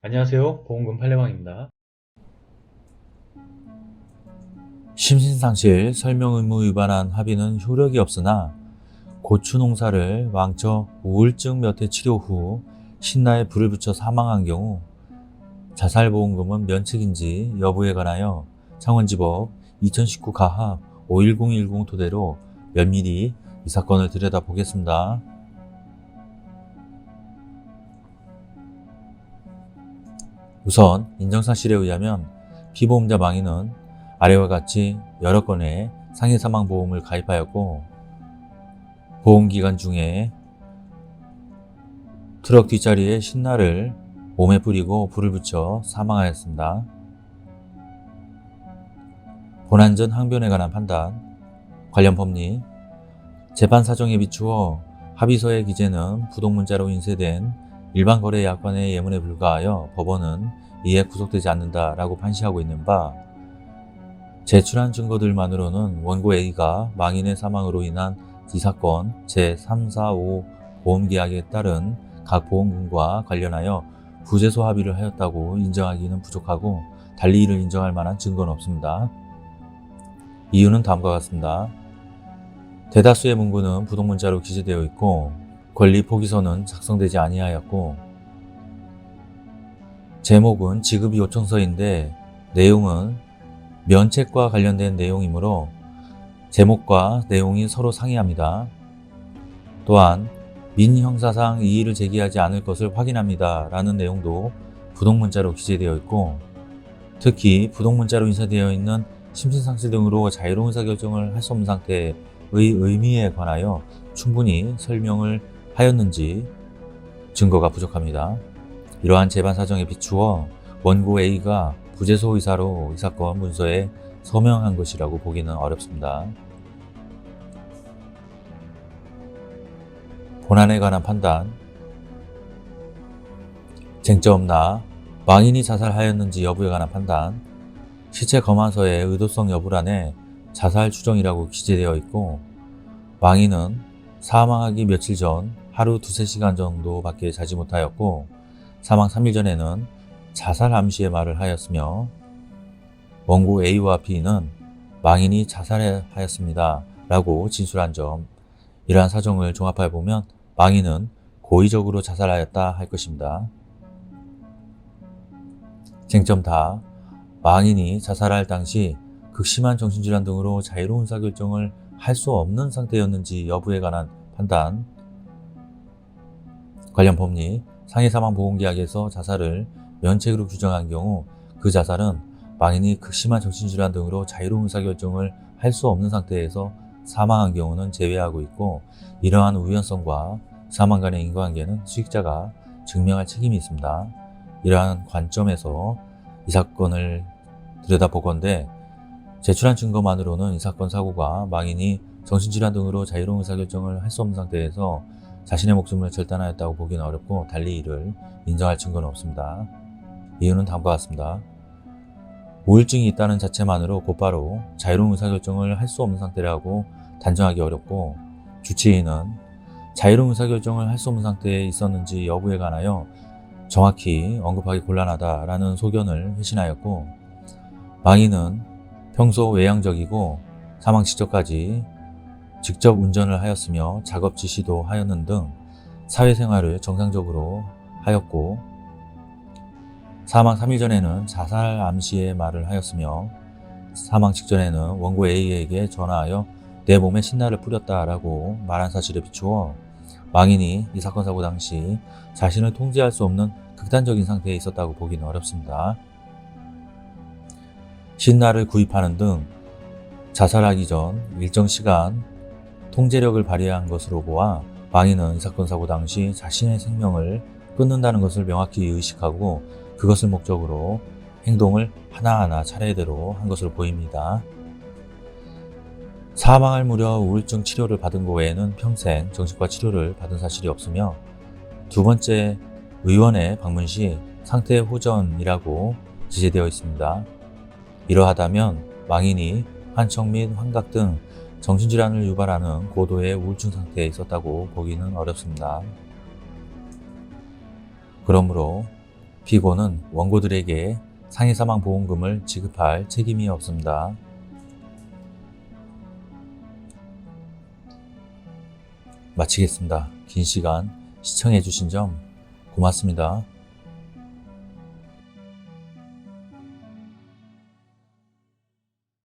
안녕하세요. 보험금 팔례방입니다. 심신상실 설명 의무 위반한 합의는 효력이 없으나 고추 농사를 망쳐 우울증 몇 해 치료 후 신나에 불을 붙여 사망한 경우 자살보험금은 면책인지 여부에 관하여 창원지법 2019 가합 51010 토대로 면밀히 이 사건을 들여다보겠습니다. 우선 인정사실에 의하면 피보험자 망인은 아래와 같이 여러 건의 상해사망보험을 가입하였고 보험기간 중에 트럭 뒷자리에 신나를 몸에 뿌리고 불을 붙여 사망하였습니다. 본안전 항변에 관한 판단, 관련 법리, 재판 사정에 비추어 합의서의 기재는 부동문자로 인쇄된 일반 거래 약관의 예문에 불과하여 법원은 이에 구속되지 않는다라고 판시하고 있는 바, 제출한 증거들만으로는 원고 A가 망인의 사망으로 인한 이 사건 제3, 4, 5 보험계약에 따른 각 보험금과 관련하여 부재소 합의를 하였다고 인정하기는 부족하고 달리 이를 인정할 만한 증거는 없습니다. 이유는 다음과 같습니다. 대다수의 문구는 부동문자로 기재되어 있고 권리 포기서는 작성되지 아니하였고 제목은 지급 요청서인데 내용은 면책과 관련된 내용이므로 제목과 내용이 서로 상이합니다. 또한 민형사상 이의를 제기하지 않을 것을 확인합니다 라는 내용도 부동문자로 기재되어 있고 특히 부동문자로 인쇄되어 있는 심신상실 등으로 자유로운 의사결정을 할 수 없는 상태의 의미에 관하여 충분히 설명을 하였는지 증거가 부족합니다. 이러한 재반 사정에 비추어 원고 A가 부재소 의사로 이 사건 문서에 서명한 것이라고 보기는 어렵습니다. 본안에 관한 판단, 쟁점 나 망인이 자살하였는지 여부에 관한 판단, 시체 검안서의 의도성 여부란에 자살 추정이라고 기재되어 있고 망인은 사망하기 며칠 전 하루 2-3시간 정도밖에 자지 못하였고 사망 3일 전에는 자살 암시의 말을 하였으며 원고 A와 B는 망인이 자살하였습니다 라고 진술한 점, 이러한 사정을 종합해 보면 망인은 고의적으로 자살하였다 할 것입니다. 쟁점 다 망인이 자살할 당시 극심한 정신질환 등으로 자유로운 의사결정을 할 수 없는 상태였는지 여부에 관한 판단, 관련 법리, 상해사망보험계약에서 자살을 면책으로 규정한 경우 그 자살은 망인이 극심한 정신질환 등으로 자유로운 의사결정을 할 수 없는 상태에서 사망한 경우는 제외하고 있고 이러한 우연성과 사망 간의 인과관계는 수익자가 증명할 책임이 있습니다. 이러한 관점에서 이 사건을 들여다보건대 제출한 증거만으로는 이 사건 사고가 망인이 정신질환 등으로 자유로운 의사결정을 할 수 없는 상태에서 자신의 목숨을 절단하였다고 보기는 어렵고 달리 이를 인정할 증거는 없습니다. 이유는 다음과 같습니다. 우울증이 있다는 자체만으로 곧바로 자유로운 의사결정을 할 수 없는 상태라고 단정하기 어렵고 주치의는 자유로운 의사결정을 할 수 없는 상태에 있었는지 여부에 관하여 정확히 언급하기 곤란하다라는 소견을 회신하였고 망인은 평소 외향적이고 사망 직전까지 직접 운전을 하였으며 작업 지시도 하였는 등 사회생활을 정상적으로 하였고 사망 3일 전에는 자살 암시의 말을 하였으며 사망 직전에는 원고 A에게 전화하여 내 몸에 신나를 뿌렸다라고 말한 사실에 비추어 망인이 이 사건 사고 당시 자신을 통제할 수 없는 극단적인 상태에 있었다고 보기는 어렵습니다. 신나를 구입하는 등 자살하기 전 일정 시간 통제력을 발휘한 것으로 보아 망인은 이 사건 사고 당시 자신의 생명을 끊는다는 것을 명확히 의식하고 그것을 목적으로 행동을 하나하나 차례대로 한 것으로 보입니다. 사망할 무렵 우울증 치료를 받은 것 외에는 평생 정신과 치료를 받은 사실이 없으며 두 번째 의원의 방문 시 상태 호전이라고 기재되어 있습니다. 이러하다면 망인이 환청 및 환각 등 정신질환을 유발하는 고도의 우울증 상태에 있었다고 보기는 어렵습니다. 그러므로 피고는 원고들에게 상해 사망 보험금을 지급할 책임이 없습니다. 마치겠습니다. 긴 시간 시청해 주신 점 고맙습니다.